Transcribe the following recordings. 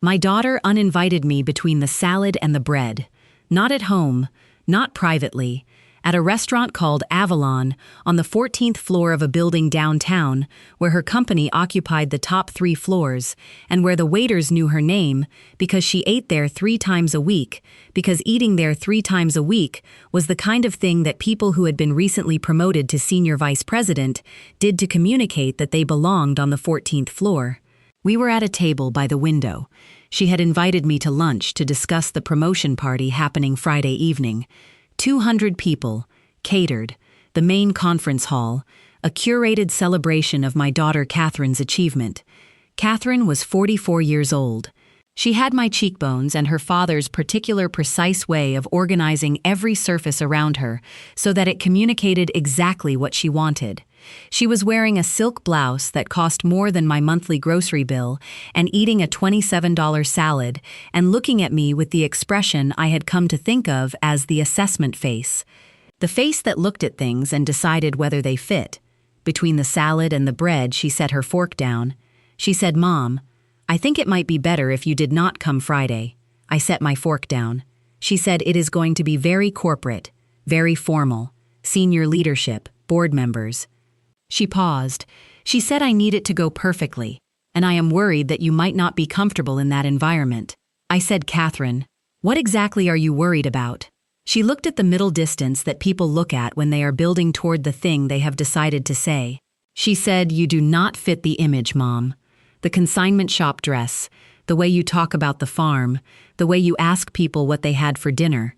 My daughter uninvited me between the salad and the bread. Not at home, not privately. At a restaurant called Avalon, on the 14th floor of a building downtown, where her company occupied the top 3 floors, and where the waiters knew her name, because she ate there 3 times a week, because eating there 3 times a week was the kind of thing that people who had been recently promoted to senior vice president did to communicate that they belonged on the 14th floor. We were at a table by the window. She had invited me to lunch to discuss the promotion party happening Friday evening. 200 people, catered, the main conference hall, a curated celebration of my daughter Catherine's achievement. Catherine was 44 years old. She had my cheekbones and her father's particular precise way of organizing every surface around her so that it communicated exactly what she wanted. She was wearing a silk blouse that cost more than my monthly grocery bill and eating a $27 salad and looking at me with the expression I had come to think of as the assessment face. The face that looked at things and decided whether they fit. Between the salad and the bread, she set her fork down. She said, "Mom, I think it might be better if you did not come Friday." I set my fork down. She said, "It is going to be very corporate, very formal, senior leadership, board members." She paused. She said, "I need it to go perfectly, and I am worried that you might not be comfortable in that environment." I said, "Catherine, what exactly are you worried about?" She looked at the middle distance that people look at when they are building toward the thing they have decided to say. She said, "You do not fit the image, Mom. The consignment shop dress, the way you talk about the farm, the way you ask people what they had for dinner."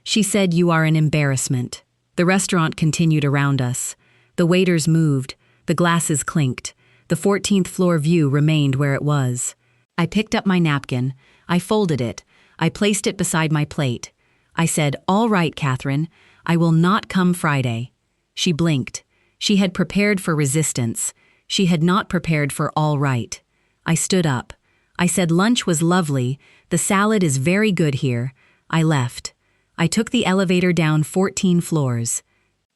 She said, "You are an embarrassment." The restaurant continued around us. The waiters moved, the glasses clinked, the 14th floor view remained where it was. I picked up my napkin, I folded it, I placed it beside my plate. I said, "All right, Catherine, I will not come Friday." She blinked. She had prepared for resistance. She had not prepared for all right. I stood up. I said lunch was lovely, the salad is very good here. I left. I took the elevator down 14 floors.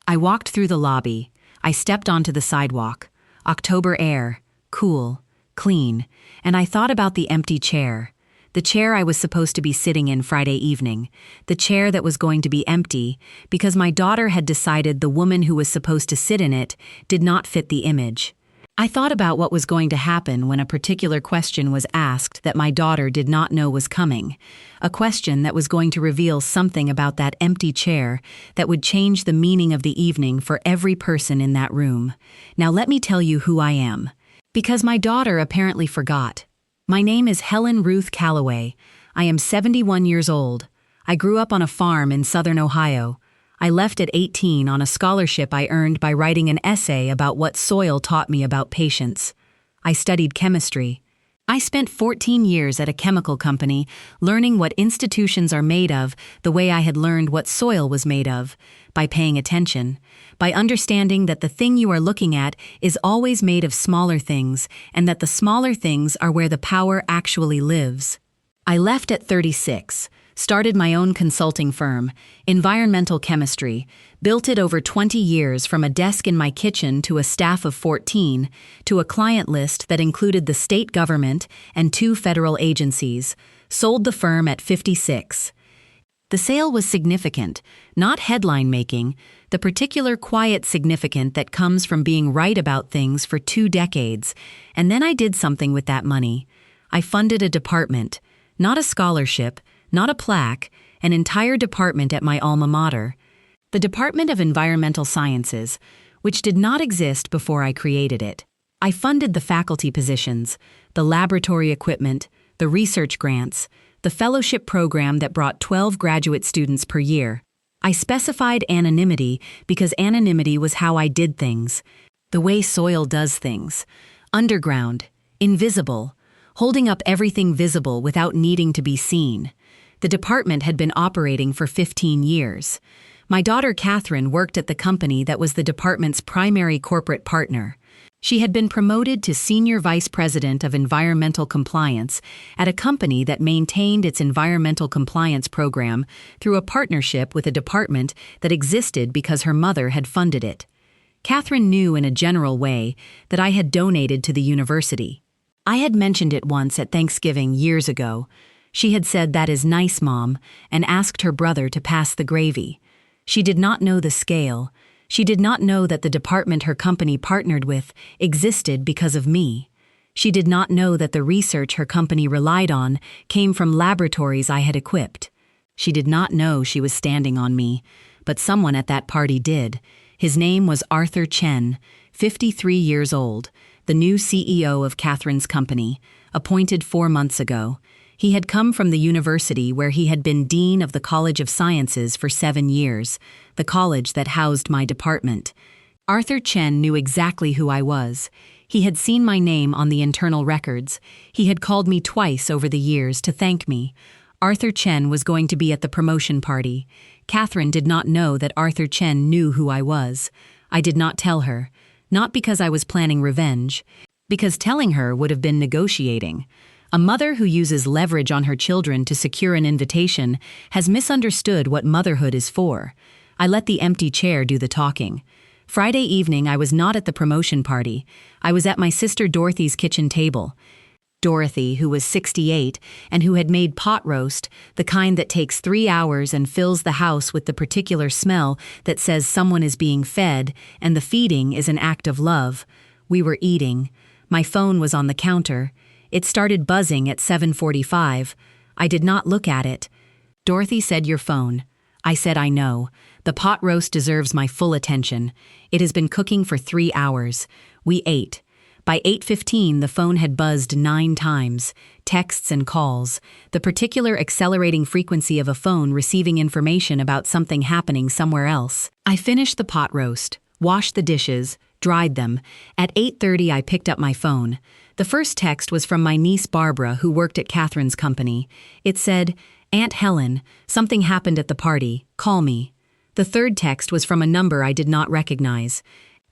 I walked through the lobby. I stepped onto the sidewalk. October air, cool, clean, and I thought about the empty chair. The chair I was supposed to be sitting in Friday evening. The chair that was going to be empty because my daughter had decided the woman who was supposed to sit in it did not fit the image. I thought about what was going to happen when a particular question was asked that my daughter did not know was coming. A question that was going to reveal something about that empty chair that would change the meaning of the evening for every person in that room. Now let me tell you who I am. Because my daughter apparently forgot. My name is Helen Ruth Calloway. I am 71 years old. I grew up on a farm in southern Ohio. I left at 18 on a scholarship I earned by writing an essay about what soil taught me about patience. I studied chemistry. I spent 14 years at a chemical company learning what institutions are made of the way I had learned what soil was made of, by paying attention, by understanding that the thing you are looking at is always made of smaller things and that the smaller things are where the power actually lives. I left at 36. Started my own consulting firm, Environmental Chemistry, built it over 20 years from a desk in my kitchen to a staff of 14, to a client list that included the state government and 2 federal agencies, sold the firm at 56. The sale was significant, not headline-making, the particular quiet significant that comes from being right about things for 2 decades, and then I did something with that money. I funded a department, not a scholarship, not a plaque, an entire department at my alma mater, the Department of Environmental Sciences, which did not exist before I created it. I funded the faculty positions, the laboratory equipment, the research grants, the fellowship program that brought 12 graduate students per year. I specified anonymity because anonymity was how I did things, the way soil does things, underground, invisible, holding up everything visible without needing to be seen. The department had been operating for 15 years. My daughter Catherine worked at the company that was the department's primary corporate partner. She had been promoted to Senior Vice President of Environmental Compliance at a company that maintained its environmental compliance program through a partnership with a department that existed because her mother had funded it. Catherine knew in a general way that I had donated to the university. I had mentioned it once at Thanksgiving years ago. She had said, "That is nice, Mom," and asked her brother to pass the gravy. She did not know the scale. She did not know that the department her company partnered with existed because of me. She did not know that the research her company relied on came from laboratories I had equipped. She did not know she was standing on me, but someone at that party did. His name was Arthur Chen, 53 years old, the new CEO of Catherine's company, appointed 4 months ago. He had come from the university where he had been Dean of the College of Sciences for 7 years, the college that housed my department. Arthur Chen knew exactly who I was. He had seen my name on the internal records. He had called me twice over the years to thank me. Arthur Chen was going to be at the promotion party. Catherine did not know that Arthur Chen knew who I was. I did not tell her, not because I was planning revenge, because telling her would have been negotiating. A mother who uses leverage on her children to secure an invitation has misunderstood what motherhood is for. I let the empty chair do the talking. Friday evening, I was not at the promotion party. I was at my sister Dorothy's kitchen table. Dorothy, who was 68 and who had made pot roast, the kind that takes 3 hours and fills the house with the particular smell that says someone is being fed and the feeding is an act of love. We were eating. My phone was on the counter. It started buzzing at 7:45. I did not look at it. Dorothy said, "Your phone." I said, "I know. The pot roast deserves my full attention. It has been cooking for 3 hours. We ate. By 8:15, the phone had buzzed 9 times, texts and calls, the particular accelerating frequency of a phone receiving information about something happening somewhere else. I finished the pot roast, washed the dishes, dried them. At 8:30, I picked up my phone. The first text was from my niece Barbara, who worked at Catherine's company. It said, "Aunt Helen, something happened at the party. Call me." The third text was from a number I did not recognize.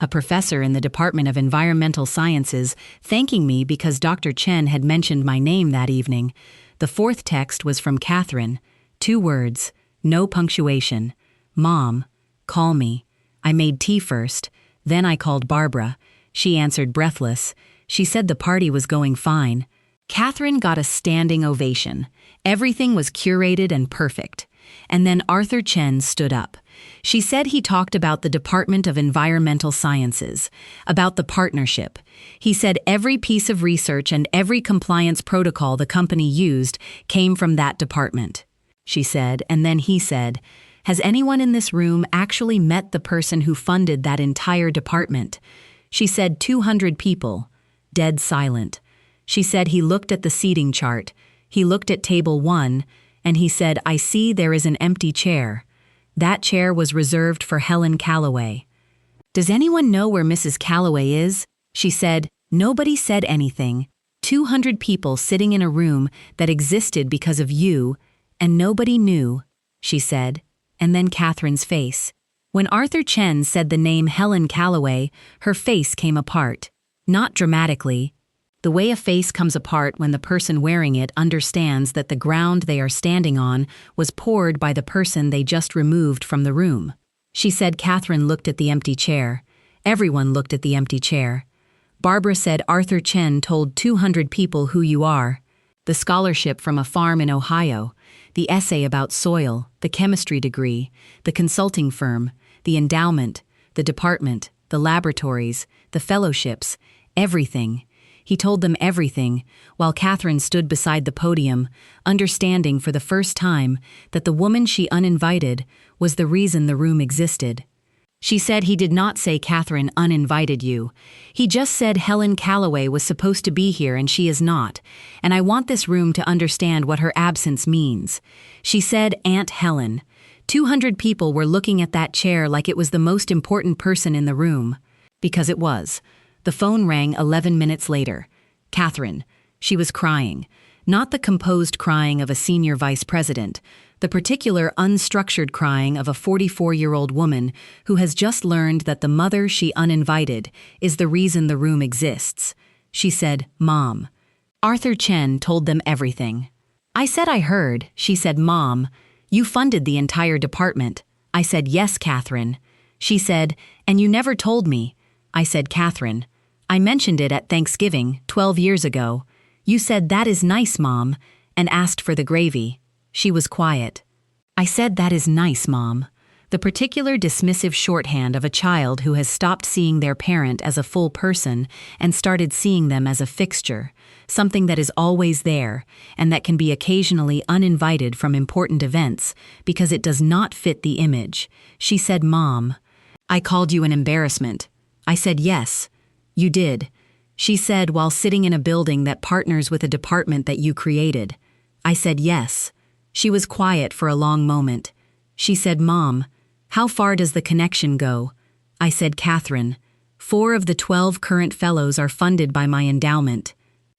A professor in the Department of Environmental Sciences thanking me because Dr. Chen had mentioned my name that evening. The fourth text was from Catherine. 2 words, no punctuation. "Mom, call me." I made tea first. Then I called Barbara. She answered breathless. She said the party was going fine. Catherine got a standing ovation. Everything was curated and perfect. And then Arthur Chen stood up. She said he talked about the Department of Environmental Sciences, about the partnership. He said every piece of research and every compliance protocol the company used came from that department. She said, and then he said, "Has anyone in this room actually met the person who funded that entire department?" She said 200 people. Dead silent. She said he looked at the seating chart. He looked at table 1, and he said, "I see there is an empty chair." That chair was reserved for Helen Calloway. "Does anyone know where Mrs. Calloway is?" She said. Nobody said anything. 200 people sitting in a room that existed because of you, and nobody knew, she said. And then Catherine's face. When Arthur Chen said the name Helen Calloway, her face came apart. Not dramatically. The way a face comes apart when the person wearing it understands that the ground they are standing on was poured by the person they just removed from the room. She said Catherine looked at the empty chair. Everyone looked at the empty chair. Barbara said Arthur Chen told 200 people who you are. The scholarship from a farm in Ohio, the essay about soil, the chemistry degree, the consulting firm, the endowment, the department, the laboratories, the fellowships, everything. He told them everything, while Catherine stood beside the podium, understanding for the first time that the woman she uninvited was the reason the room existed. She said he did not say Catherine uninvited you. He just said Helen Calloway was supposed to be here and she is not, and I want this room to understand what her absence means. She said Aunt Helen. 200 people were looking at that chair like it was the most important person in the room. Because it was. The phone rang 11 minutes later. Catherine. She was crying. Not the composed crying of a senior vice president, the particular unstructured crying of a 44-year-old woman who has just learned that the mother she uninvited is the reason the room exists. She said, "Mom." Arthur Chen told them everything. I said I heard. She said, "Mom, you funded the entire department." I said, "Yes, Catherine." She said, "And you never told me." I said, "Catherine, I mentioned it at Thanksgiving, 12 years ago. You said, "That is nice, Mom," and asked for the gravy. She was quiet. I said, "That is nice, Mom." The particular dismissive shorthand of a child who has stopped seeing their parent as a full person and started seeing them as a fixture, something that is always there and that can be occasionally uninvited from important events because it does not fit the image. She said, "Mom, I called you an embarrassment." I said, "Yes, you did." She said, "While sitting in a building that partners with a department that you created." I said, "Yes." She was quiet for a long moment. She said, "Mom, how far does the connection go?" I said, "Catherine, 4 of the 12 current fellows are funded by my endowment.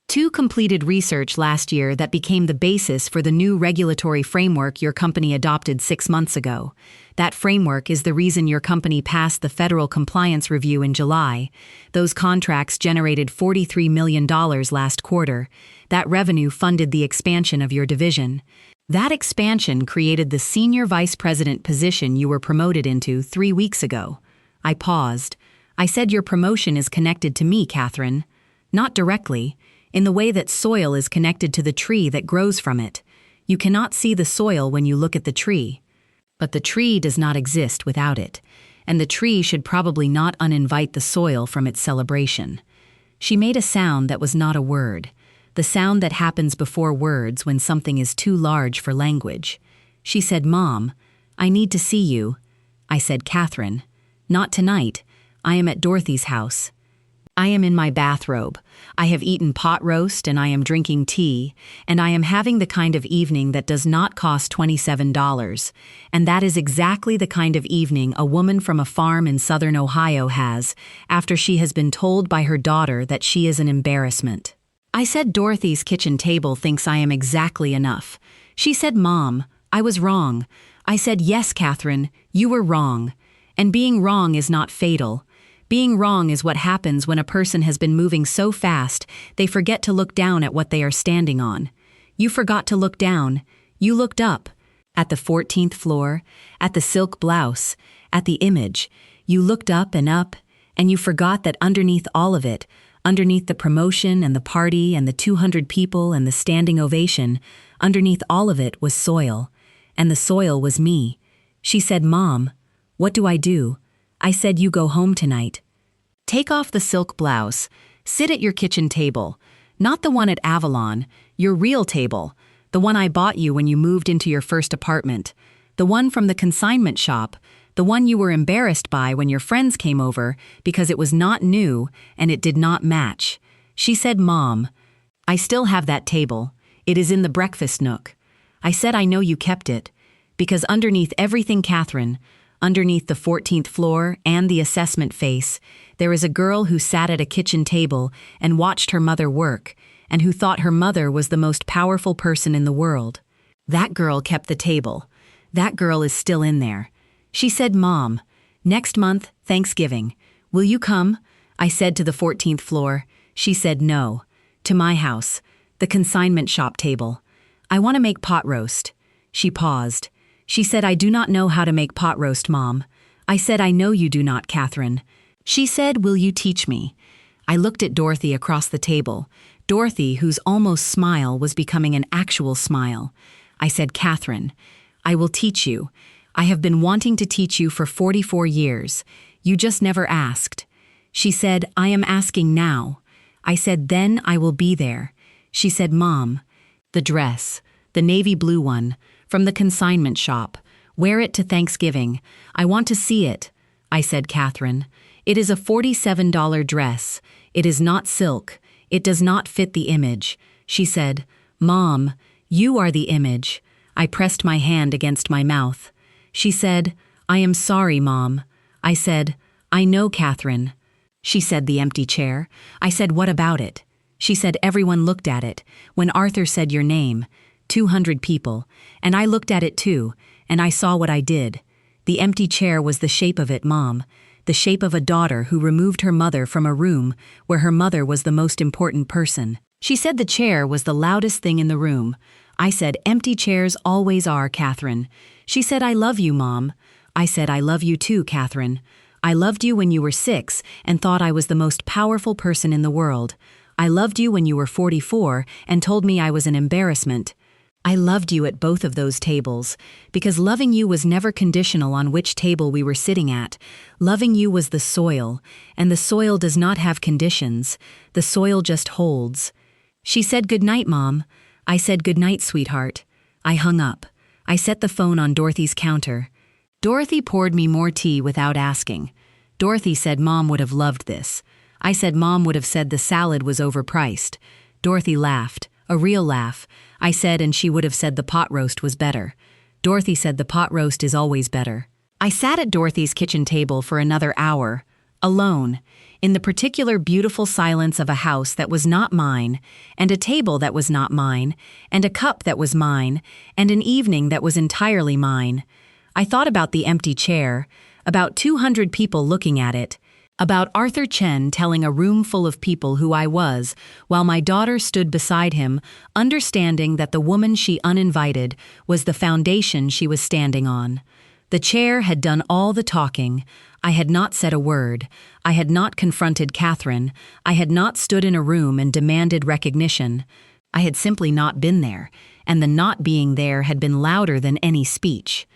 2 completed research last year that became the basis for the new regulatory framework your company adopted 6 months ago. That framework is the reason your company passed the federal compliance review in July. Those contracts generated $43 million last quarter. That revenue funded the expansion of your division. That expansion created the senior vice president position you were promoted into 3 weeks ago." I paused. I said, "Your promotion is connected to me, Catherine." "Not directly, in the way that soil is connected to the tree that grows from it. You cannot see the soil when you look at the tree. But the tree does not exist without it, and the tree should probably not uninvite the soil from its celebration." She made a sound that was not a word, the sound that happens before words when something is too large for language. She said, "Mom, I need to see you." I said, "Catherine, not tonight. I am at Dorothy's house. I am in my bathrobe. I have eaten pot roast and I am drinking tea, and I am having the kind of evening that does not cost $27. And that is exactly the kind of evening a woman from a farm in southern Ohio has after she has been told by her daughter that she is an embarrassment." I said, "Dorothy's kitchen table thinks I am exactly enough." She said, "Mom, I was wrong." I said, "Yes, Catherine, you were wrong. And being wrong is not fatal. Being wrong is what happens when a person has been moving so fast they forget to look down at what they are standing on. You forgot to look down. You looked up. At the 14th floor, at the silk blouse, at the image. You looked up, and you forgot that underneath all of it, underneath the promotion and the party and the 200 people and the standing ovation, underneath all of it was soil. And the soil was me. She said, "Mom, what do I do?" I said, "You go home tonight. Take off the silk blouse. Sit at your kitchen table. Not the one at Avalon, your real table. The one I bought you when you moved into your first apartment. The one from the consignment shop. The one you were embarrassed by when your friends came over because it was not new and it did not match." She said, "Mom, I still have that table. It is in the breakfast nook." I said, "I know you kept it. Because underneath everything, Catherine, underneath the 14th floor and the assessment face, there is a girl who sat at a kitchen table and watched her mother work, and who thought her mother was the most powerful person in the world. That girl kept the table. That girl is still in there." She said, "Mom, next month, Thanksgiving, will you come?" I said, "To the 14th floor." She said, "No, to my house, the consignment shop table. I want to make pot roast." She paused. She said, "I do not know how to make pot roast, Mom." I said, "I know you do not, Catherine." She said, "Will you teach me?" I looked at Dorothy across the table, Dorothy whose almost smile was becoming an actual smile. I said, "Catherine, I will teach you. I have been wanting to teach you for 44 years. You just never asked." She said, "I am asking now." I said, "Then I will be there." She said, "Mom, the dress, the navy blue one, from the consignment shop. Wear it to Thanksgiving. I want to see it." I said, "Catherine, it is a $47 dress. It is not silk. It does not fit the image." She said, "Mom, you are the image." I pressed my hand against my mouth. She said, "I am sorry, Mom." I said, "I know, Catherine." She said, "The empty chair." I said, "What about it?" She said, "Everyone looked at it. When Arthur said your name, 200 people, and I looked at it too, and I saw what I did. The empty chair was the shape of it, Mom, the shape of a daughter who removed her mother from a room where her mother was the most important person." She said the chair was the loudest thing in the room. I said, "Empty chairs always are, Catherine." She said, "I love you, Mom." I said, "I love you too, Catherine." I loved you when you were 6 and thought I was the most powerful person in the world. I loved you when you were 44 and told me I was an embarrassment. I loved you at both of those tables, because loving you was never conditional on which table we were sitting at. Loving you was the soil, and the soil does not have conditions. The soil just holds. She said goodnight, Mom. I said goodnight, sweetheart. I hung up. I set the phone on Dorothy's counter. Dorothy poured me more tea without asking. Dorothy said Mom would have loved this. I said Mom would have said the salad was overpriced. Dorothy laughed, a real laugh. I said, and she would have said the pot roast was better. Dorothy said the pot roast is always better. I sat at Dorothy's kitchen table for another hour, alone, in the particular beautiful silence of a house that was not mine, and a table that was not mine, and a cup that was mine, and an evening that was entirely mine. I thought about the empty chair, about 200 people looking at it, about Arthur Chen telling a room full of people who I was, while my daughter stood beside him, understanding that the woman she uninvited was the foundation she was standing on. The chair had done all the talking. I had not said a word. I had not confronted Catherine. I had not stood in a room and demanded recognition. I had simply not been there, and the not being there had been louder than any speech.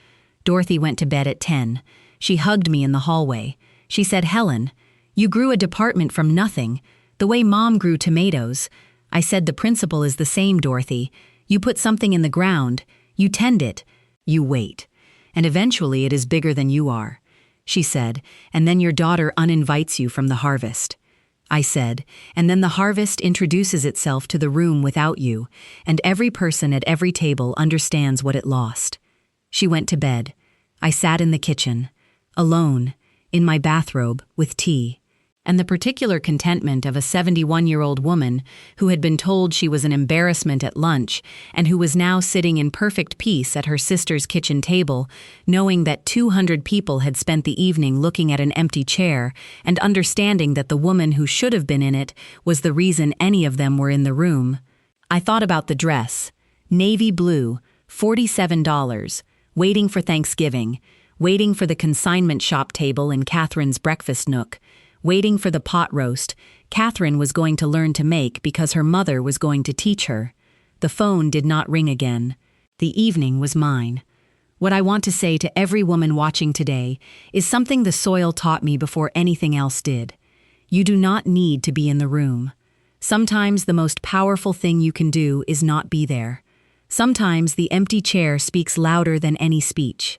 Dorothy went to bed at 10. She hugged me in the hallway. She said, Helen, you grew a department from nothing, the way Mom grew tomatoes. I said, the principle is the same, Dorothy. You put something in the ground, you tend it, you wait, and eventually it is bigger than you are. She said, and then your daughter uninvites you from the harvest. I said, and then the harvest introduces itself to the room without you, and every person at every table understands what it lost. She went to bed. I sat in the kitchen, alone, in my bathrobe, with tea, and the particular contentment of a 71-year-old woman who had been told she was an embarrassment at lunch and who was now sitting in perfect peace at her sister's kitchen table, knowing that 200 people had spent the evening looking at an empty chair and understanding that the woman who should have been in it was the reason any of them were in the room. I thought about the dress, navy blue, $47, waiting for Thanksgiving, waiting for the consignment shop table in Catherine's breakfast nook, waiting for the pot roast Catherine was going to learn to make because her mother was going to teach her. The phone did not ring again. The evening was mine. What I want to say to every woman watching today is something the soil taught me before anything else did. You do not need to be in the room. Sometimes the most powerful thing you can do is not be there. Sometimes the empty chair speaks louder than any speech.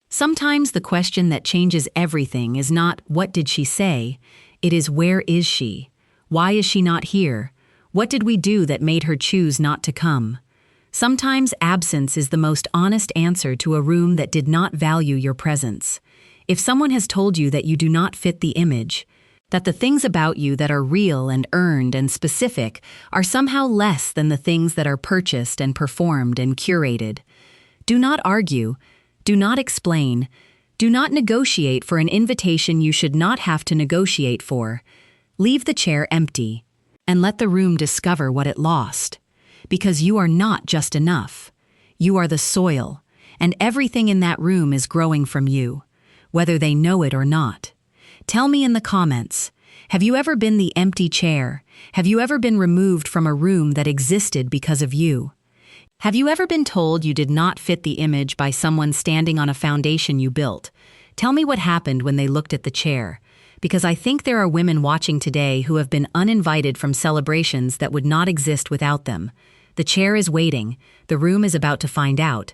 Sometimes the question that changes everything is not, what did she say? It is, where is she? Why is she not here? What did we do that made her choose not to come? Sometimes absence is the most honest answer to a room that did not value your presence. If someone has told you that you do not fit the image, that the things about you that are real and earned and specific are somehow less than the things that are purchased and performed and curated, do not argue. Do not explain. Do not negotiate for an invitation you should not have to negotiate for. Leave the chair empty and let the room discover what it lost. Because you are not just enough. You are the soil, and everything in that room is growing from you, whether they know it or not. Tell me in the comments, have you ever been the empty chair? Have you ever been removed from a room that existed because of you? Have you ever been told you did not fit the image by someone standing on a foundation you built? Tell me what happened when they looked at the chair, because I think there are women watching today who have been uninvited from celebrations that would not exist without them. The chair is waiting. The room is about to find out.